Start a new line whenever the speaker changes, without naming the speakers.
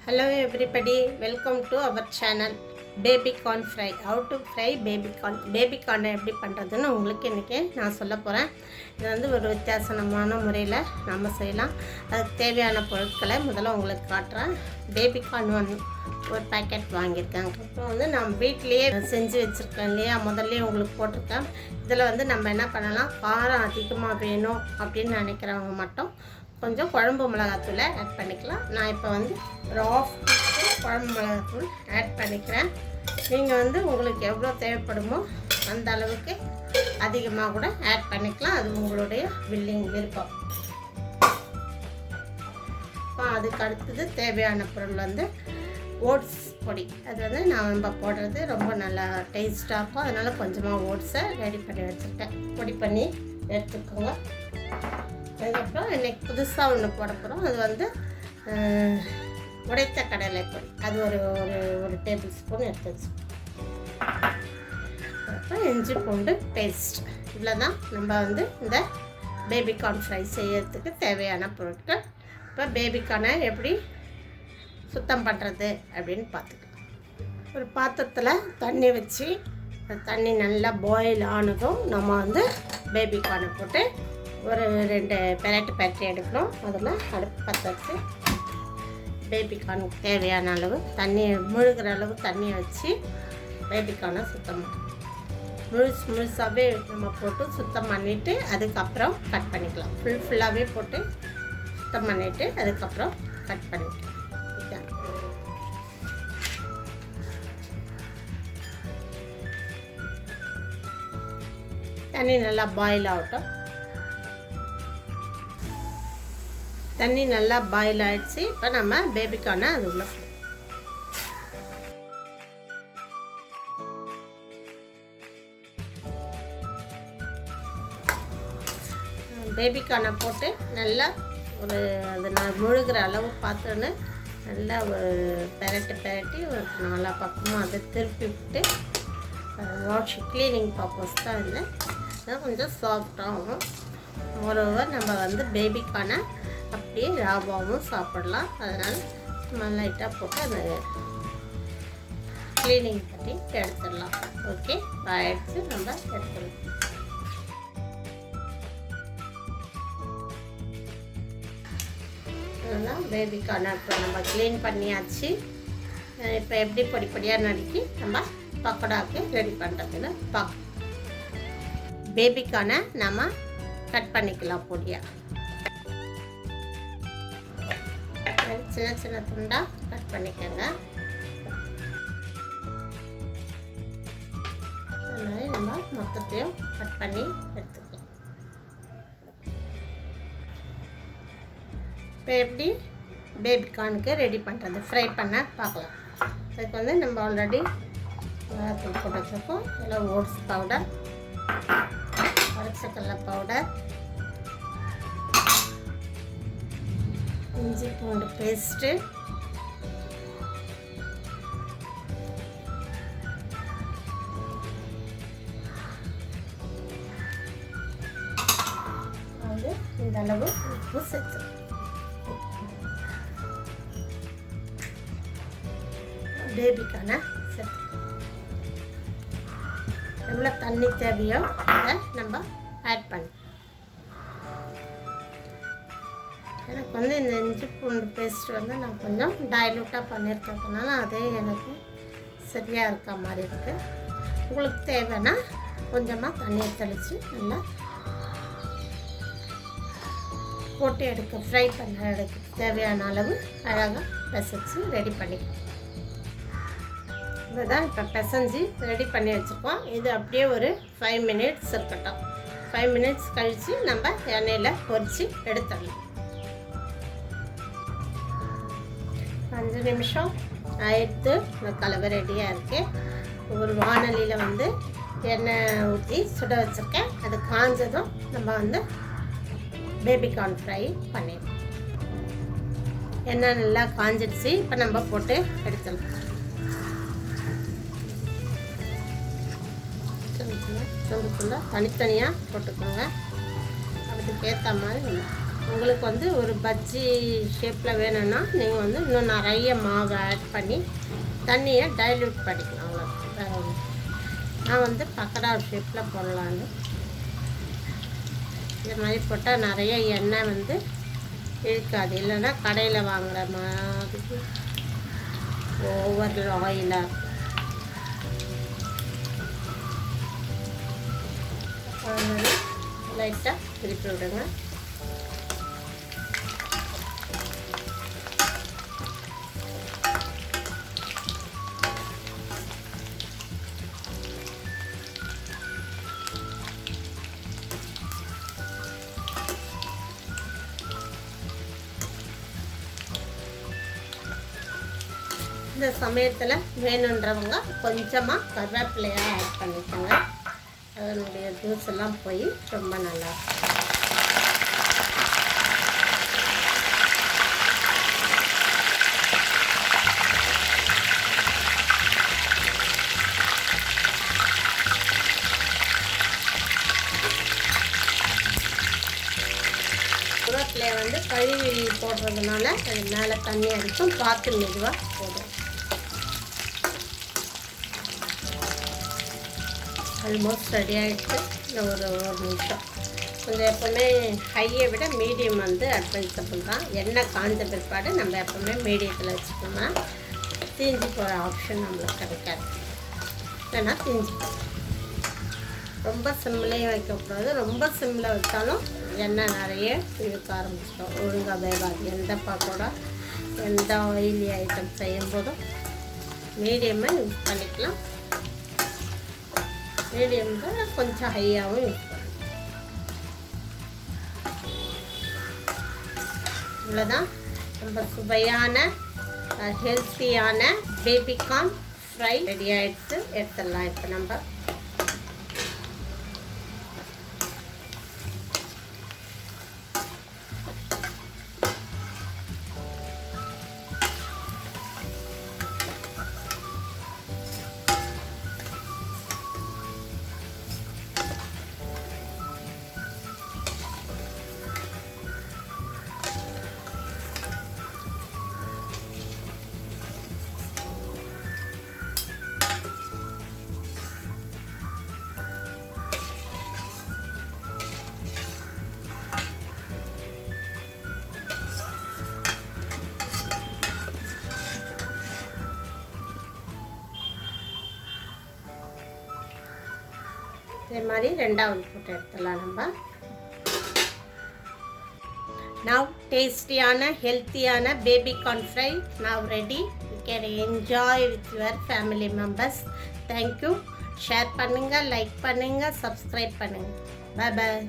Hello everybody, welcome to our channel baby corn fry. How to fry baby corn. Baby corn எப்படி பண்ணுறதுன்னு உங்களுக்கு இன்றைக்கி நான் சொல்ல போகிறேன். இது வந்து ஒரு வித்தியாசமான முறையில் நம்ம செய்யலாம். அதுக்கு தேவையான பொருட்களை முதல்ல உங்களுக்கு காட்டுறேன். பேபி கார்ன் ஒரு பேக்கெட் வாங்கியிருக்கேன். அப்புறம் வந்து நான் வீட்லேயே செஞ்சு வச்சுருக்கேன் இல்லையா, முதல்ல உங்களுக்கு போட்டிருக்கேன். இதில் வந்து நம்ம என்ன பண்ணலாம், காரம் அதிகமாக வேணும் அப்படின்னு நினைக்கிறவங்க மட்டும் கொஞ்சம் குழம்பு மிளகாத்தூளை ஆட் பண்ணிக்கலாம். நான் இப்போ வந்து ஒரு ஆஃப் குழம்பு மிளகாத்தூள் ஆட் பண்ணிக்கிறேன். நீங்கள் வந்து உங்களுக்கு எவ்வளோ தேவைப்படுமோ அந்த அளவுக்கு அதிகமாக கூட ஆட் பண்ணிக்கலாம். அது உங்களுடைய விருப்பம். இப்போ அதுக்கு அடுத்தது தேவையான பொருள் வந்து ஓட்ஸ் பொடி. அது வந்து நம்ம போடுறது ரொம்ப நல்லா டேஸ்ட்டாக இருக்கும். அதனால் கொஞ்சமாக ஓட்ஸை ரெடி பண்ணி வச்சுருக்கேன். பொடி பண்ணி எடுத்துக்கோங்க. அதுக்கப்புறம் இன்றைக்கி புதுசாக ஒன்று போட போகிறோம். அது வந்து உடைத்த கடலை பொடி. அது ஒரு ஒரு ஒரு டேபிள் ஸ்பூன் எடுத்து வச்சு. அப்புறம் இஞ்சி பூண்டு பேஸ்ட். இவ்வளோ தான் நம்ம வந்து இந்த பேபி கார்ன் ஃப்ரை செய்யறதுக்கு தேவையான பொருட்கள். இப்போ பேபி கார்னை எப்படி சுத்தம் பண்ணுறது அப்படின்னு பார்த்துக்கலாம். ஒரு பாத்திரத்தில் தண்ணி வச்சு தண்ணி நல்லா பாயில் ஆனதும் நம்ம வந்து பேபி கார்னை போட்டு ஒரு 2 பெரட்டி எடுக்கணும். அதில் அடுப்பு பற்ற வச்சு பேபி கார்னுக்கு தேவையான அளவு தண்ணி, முழுகிற அளவு தண்ணியை வச்சு பேபி கார்னை சுத்தம் முழுசாகவே நம்ம போட்டு சுத்தம் பண்ணிவிட்டு அதுக்கப்புறம் கட் பண்ணிக்கலாம். ஃபுல்லாகவே போட்டு சுத்தம் பண்ணிவிட்டு அதுக்கப்புறம் கட் பண்ணிக்கலாம். தண்ணி நல்லா பாயில் ஆகட்டும். தண்ணி நல்லா பாயில் ஆகிடுச்சு. இப்போ நம்ம பேபிக்கான அது உள்ள பேபிக்கான போட்டு நல்லா ஒரு அது நான் முழுகிற அளவு பார்த்துன்னு நல்லா ஒரு பெரட்டி ஒரு 4 பக்கமும் அதை திருப்பி விட்டு க்ளீனிங் பர்பஸ் தான் இல்லை. கொஞ்சம் சாஃப்டாகவும் ஓரளவு நம்ம வந்து பேபிக்கான அப்படியே ராவாகவும் சாப்பிடலாம். அதனால் நம்ம லைட்டாக போட்டு அந்த க்ளீனிங் பண்ணி எடுத்துடலாம். ஓகே, ஆயிடுச்சு. நம்ம எடுத்துடலாம். அதெல்லாம் பேபிக்கான இப்போ நம்ம க்ளீன் பண்ணியாச்சு. இப்போ எப்படி பொடியாக நறுக்கி நம்ம பக்கோடாவுக்கு ரெடி பண்ணுறதுன்னு பார்க்கலாம். பேபிக்கான நம்ம கட் பண்ணிக்கலாம் பொடியாக. சின்ன சின்ன துண்டாக கட் பண்ணிக்கோங்க. இந்த மாதிரி நம்ம மொத்தத்தையும் கட் பண்ணி எடுத்துக்கலாம். இப்போ எப்படி பேபி கார்னுக்கு ரெடி பண்ணுறது, ஃப்ரை பண்ண பார்க்கலாம். அதுக்கு வந்து நம்ம ஆல்ரெடி மிளகாத்தூள் போட்டு வச்சுருக்கோம். இதில் ஓட்ஸ் பவுடர், உடச்சக்கடலை பவுடர், இஞ்சி பூண்டு பேஸ்ட்டு, அது இந்த அளவு உப்பு சேர்த்து பேபிக்கான சேர்த்து எவ்வளோ தண்ணி தேவையோ அதை நம்ம ஆட் பண்ணி. எனக்கு வந்து இந்த இஞ்சி பூண்டு பேஸ்ட் வந்து நான் கொஞ்சம் டைலூட்டாக பண்ணியிருக்கிறதுனால அதே எனக்கு சரியாக இருக்க மாதிரி இருக்குது. உங்களுக்கு தேவைன்னா கொஞ்சமாக தண்ணியை தெளித்து நல்லா போட்டு ஃப்ரை பண்ண தேவையான அளவு அழகாக பிசைச்சு ரெடி பண்ணிக்கலாம். இதுதான் இப்போ பிசைஞ்சு ரெடி பண்ணி வச்சுருக்கோம். இது அப்படியே ஒரு 5 மினிட்ஸ் இருக்கட்டும். 5 மினிட்ஸ் கழித்து நம்ம எண்ணெயில் பொரித்து எடுத்துடலாம். 5 நிமிஷம் ஆயிடுத்து. இந்த கலவை ரெடியாக இருக்குது. ஒரு வானலியில் வந்து எண்ணெய் ஊற்றி சுட வச்சுருக்கேன். அது காஞ்சதும் நம்ம வந்து பேபி கார்ன் ஃப்ரை பண்ணிடலாம். எண்ணெய் நல்லா காஞ்சிடுச்சு. இப்போ நம்ம போட்டு எடுத்துடலாம். சொல்லுக்குள்ள தனித்தனியாக போட்டுக்கோங்க. அதுக்கு ஏற்ற மாதிரி உங்களுக்கு வந்து ஒரு பஜ்ஜி ஷேப்பில் வேணும்னா நீங்கள் வந்து இன்னும் நிறைய மாவு ஆட் பண்ணி தண்ணியை டைல்யூட் பண்ணிக்கலாம். அவ்வளோ வேறு ஒன்று. நான் வந்து பக்கடா ஷேப்பில் போடலான்னு இந்த மாதிரி போட்டால் நிறைய எண்ணெய் வந்து இழுக்காது. இல்லைன்னா கடையில் வாங்குகிற மாதிரி ஓவர் ஆயிலாக இருக்கும். அதனால லைட்டாக திருப்பி விடுங்க. இந்த சமயத்தில் வேணுன்றவங்க கொஞ்சமாக கருவேப்பிலையாக ஆட் பண்ணிக்கோங்க. அதனுடைய ஜூஸ் எல்லாம் போய் ரொம்ப நல்லாயிருக்கும். கருவேப்பிலையை வந்து கழுவி போடுறதுனால அது மேலே தண்ணி அடிக்கும். பார்த்து மெதுவாக போடும். ஆல்மோஸ்ட் ரெடி ஆகிடுச்சு. இன்னும் ஒரு நிமிஷம். கொஞ்சம் எப்போவுமே ஹையை விட மீடியம் வந்து அட்வைசபிள் தான். எண்ணெய் காஞ்ச பிற்பாடு நம்ம எப்போவுமே மீடியத்தில் வச்சுக்கோன்னா தீஞ்சு போகிற ஆப்ஷன் நம்மளுக்கு கிடைக்காது. இல்லைன்னா தீஞ்சு ரொம்ப சிம்லேயும் வைக்கக்கூடாது. ரொம்ப சிம்மில் வச்சாலும் எண்ணெய் நிறைய இழுக்க ஆரம்பிச்சிடும். ஒழுங்காக வேகாது. எந்த பக்கோடா எந்த ஆயிலி ஐட்டம் செய்யும் போதும் மீடியமாக யூஸ் பண்ணிக்கலாம். மீடியமில் கொஞ்சம் ஹையாகவும் யூஸ் பண்ணலாம். இவ்வளோதான் ரொம்ப சுவையான ஹெல்த்தியான பேபிகார்ன் ஃப்ரை ரெடி ஆகிடுச்சு. எடுத்துடலாம். இப்போ நம்ம இதே மாதிரி ரெண்டாவது போட்டு எடுத்துடலாம் நம்ம. Now டேஸ்டியான ஹெல்த்தியான baby corn fry now ready. You can enjoy with your family members. Thank you. Share பண்ணுங்கள், லைக் பண்ணுங்கள், சப்ஸ்கிரைப் பண்ணுங்கள். Bye bye.